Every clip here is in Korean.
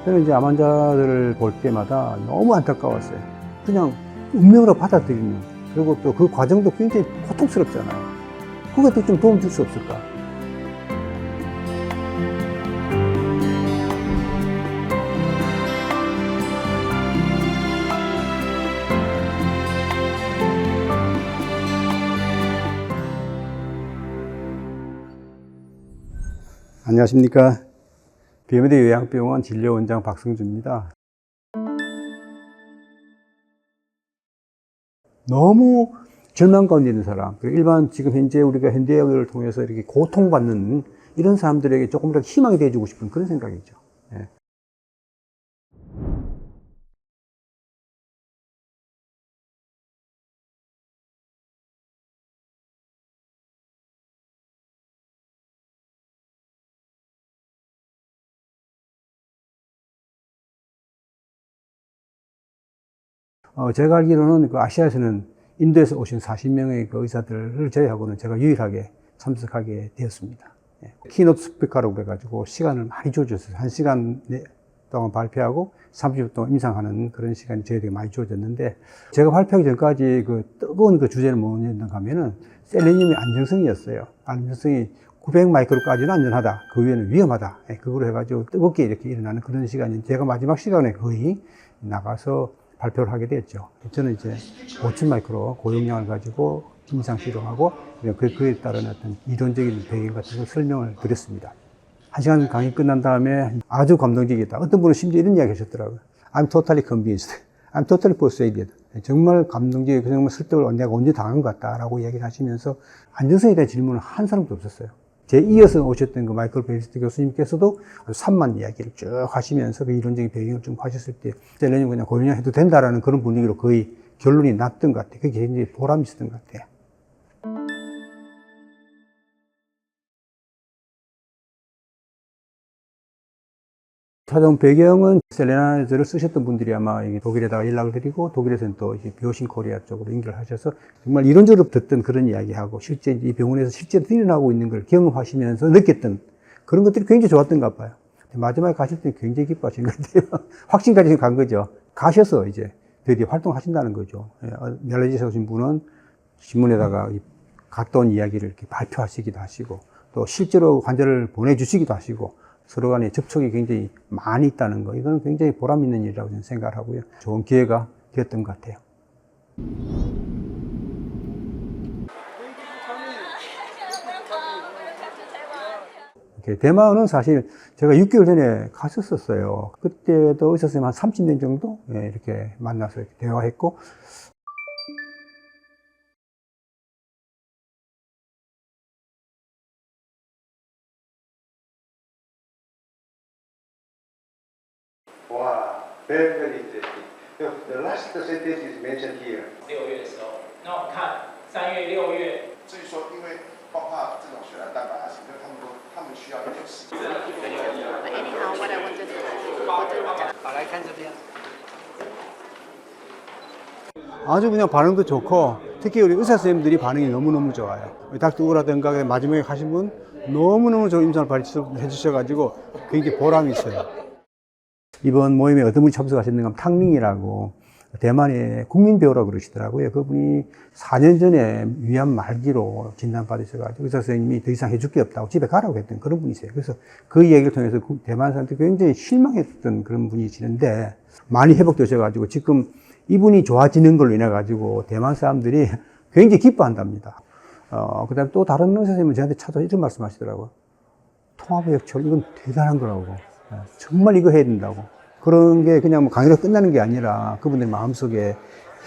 저는 이제 암 환자들을 볼 때마다 너무 안타까웠어요. 그냥 운명으로 받아들이는, 그리고 또 그 과정도 굉장히 고통스럽잖아요. 그것도 좀 도움 줄 수 없을까? 안녕하십니까. 비어메드 요양병원 진료원장 박성주입니다. 너무 절망 가운데 있는 사람, 일반 지금 현재 우리가 현대의학을 통해서 이렇게 고통받는 이런 사람들에게 조금이라도 희망이 되어주고 싶은 그런 생각이죠. 예. 제가 알기로는 그 아시아에서는 인도에서 오신 40명의 그 의사들을 제외하고는 제가 유일하게 참석하게 되었습니다. 예. 키노트 스피커라고 해가지고 시간을 많이 주어졌어요. 1시간 동안 발표하고 30분 동안 임상하는 그런 시간이 저희에게 많이 주어졌는데, 제가 발표하기 전까지 그 뜨거운 그 주제는 뭐였는가 하면은 셀레늄의 안정성이었어요. 안정성이 900마이크로까지는 안전하다. 그 위에는 위험하다. 예, 그거로 해가지고 뜨겁게 이렇게 일어나는 그런 시간이, 제가 마지막 시간에 거의 나가서 발표를 하게 됐죠. 저는 이제 5,000마이크로 고용량을 가지고 임상 실험하고 그에 따른 어떤 이론적인 배경 같은 걸 설명을 드렸습니다. 1시간 강의 끝난 다음에 아주 감동적이다. 어떤 분은 심지어 이런 이야기 하셨더라고요. I'm totally convinced. I'm totally persuaded. 정말 감동적이고 정말 설득을 내가 언제 당한 것 같다라고 이야기를 하시면서 안정성에 대한 질문은 한 사람도 없었어요. 제 이어서 오셨던 그 마이클 베리스트 교수님께서도 아주 산만 이야기를 쭉 하시면서 그 이론적인 배경을 좀 하셨을 때, 셀레늄 그냥 고용량 해도 된다라는 그런 분위기로 거의 결론이 났던 것 같아요. 그게 굉장히 보람이 있었던 것 같아요. 찾아온 배경은 셀레나이저를 쓰셨던 분들이 아마 독일에다가 연락을 드리고, 독일에서는 또 비오신 코리아 쪽으로 연결을 하셔서 정말 이론적으로 듣던 그런 이야기하고 실제 이 병원에서 실제로 일어나고 있는 걸 경험하시면서 느꼈던 그런 것들이 굉장히 좋았던 것 같아요. 마지막에 가실 때 굉장히 기뻐하신 것 같아요. 확신까지 간 거죠. 가셔서 이제 드디어 활동하신다는 거죠. 멜로디에서 오신 분은 신문에다가 갔다 온 이야기를 이렇게 발표하시기도 하시고, 또 실제로 환자를 보내주시기도 하시고, 서로 간의 접촉이 굉장히 많이 있다는 거, 이건 굉장히 보람 있는 일이라고 저는 생각을 하고요. 좋은 기회가 되었던 것 같아요. 대만은 사실 제가 6개월 전에 갔었어요. 그때도 의사 선생님 한 30명 정도 이렇게 만나서 이렇게 대화했고, Wow, very, very interesting. The last sentence is mentioned here. 6月的时候，那我们看3月、6月，至于说，因为包括这种血蓝蛋白啊，因为他们需要一点时间。 Anyhow, what I wanted to 好，来看这边。 아주 그냥 반응도 좋고, 특히 우리 의사 선생님들이 반응이 너무너무 좋아요. 닥터우라든가 마지막에 가신 분 너무너무 좋은 임상을 발표해 주셔가지고 굉장히 보람이 있어요. 이번 모임에 어떤 분이 참석하셨는가 하면 탕밍이라고 대만의 국민배우라고 그러시더라고요. 그분이 4년 전에 위암 말기로 진단받으셔가지고 의사 선생님이 더 이상 해줄 게 없다고 집에 가라고 했던 그런 분이세요. 그래서 그 이야기를 통해서 대만 사람들이 굉장히 실망했던 그런 분이시는데, 많이 회복되셔가지고 지금 이분이 좋아지는 걸로 인해가지고 대만 사람들이 굉장히 기뻐한답니다. 그 다음에 또 다른 의사 선생님은 저한테 찾아서 이런 말씀 하시더라고요. 통합의학처럼 이건 대단한 거라고. 정말 이거 해야 된다고. 그런 게 그냥 뭐 강의로 끝나는 게 아니라 그분들 마음속에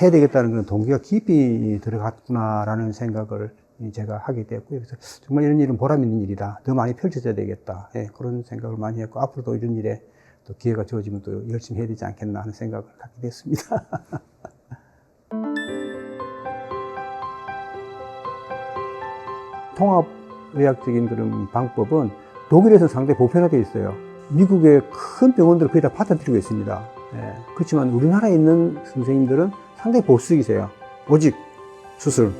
해야 되겠다는 그런 동기가 깊이 들어갔구나라는 생각을 제가 하게 되었고요. 그래서 정말 이런 일은 보람 있는 일이다. 더 많이 펼쳐져야 되겠다. 그런 생각을 많이 했고, 앞으로도 이런 일에 또 기회가 주어지면 또 열심히 해야 되지 않겠나 하는 생각을 갖게 됐습니다. 통합의학적인 그런 방법은 독일에서 상당히 보편화되어 있어요. 미국의 큰 병원들은 거의 다 받아들이고 있습니다. 그렇지만 우리나라에 있는 선생님들은 상당히 보수적이세요. 오직 수술,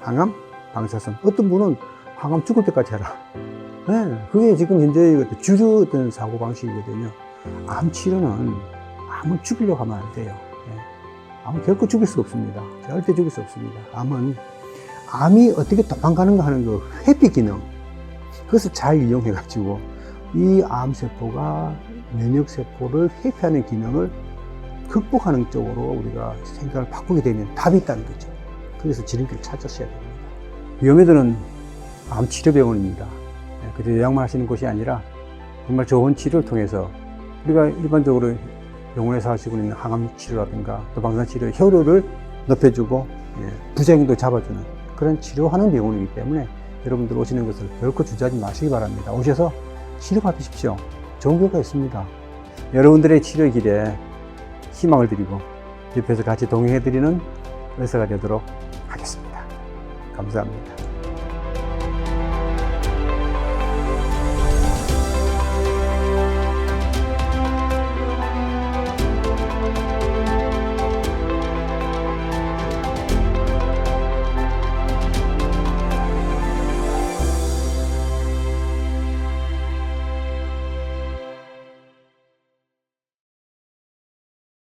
항암, 방사선. 어떤 분은 항암 죽을 때까지 해라. 그게 지금 현재의 주류 어떤 사고방식이거든요. 암 치료는 암은 죽이려고 하면 안 돼요. 예. 암은 결코 죽일 수 없습니다. 절대 죽일 수 없습니다. 암이 어떻게 도망가는가 하는 그 회피 기능, 그것을 잘 이용해가지고 이 암세포가 면역세포를 회피하는 기능을 극복하는 쪽으로 우리가 생각을 바꾸게 되면 답이 있다는 거죠. 그래서 지름길을 찾으셔야 됩니다. 위험해드는 암치료병원입니다. 그저 요양만 하시는 곳이 아니라 정말 좋은 치료를 통해서 우리가 일반적으로 병원에서 하시고 있는 항암 치료라든가 또 방사선 치료 효율을 높여주고 부작용도 잡아주는 그런 치료하는 병원이기 때문에 여러분들 오시는 것을 결코 주저하지 마시기 바랍니다. 오셔서 치료받으십시오. 좋은 결과 있습니다. 여러분들의 치료 길에 희망을 드리고 옆에서 같이 동행해드리는 의사가 되도록 하겠습니다. 감사합니다.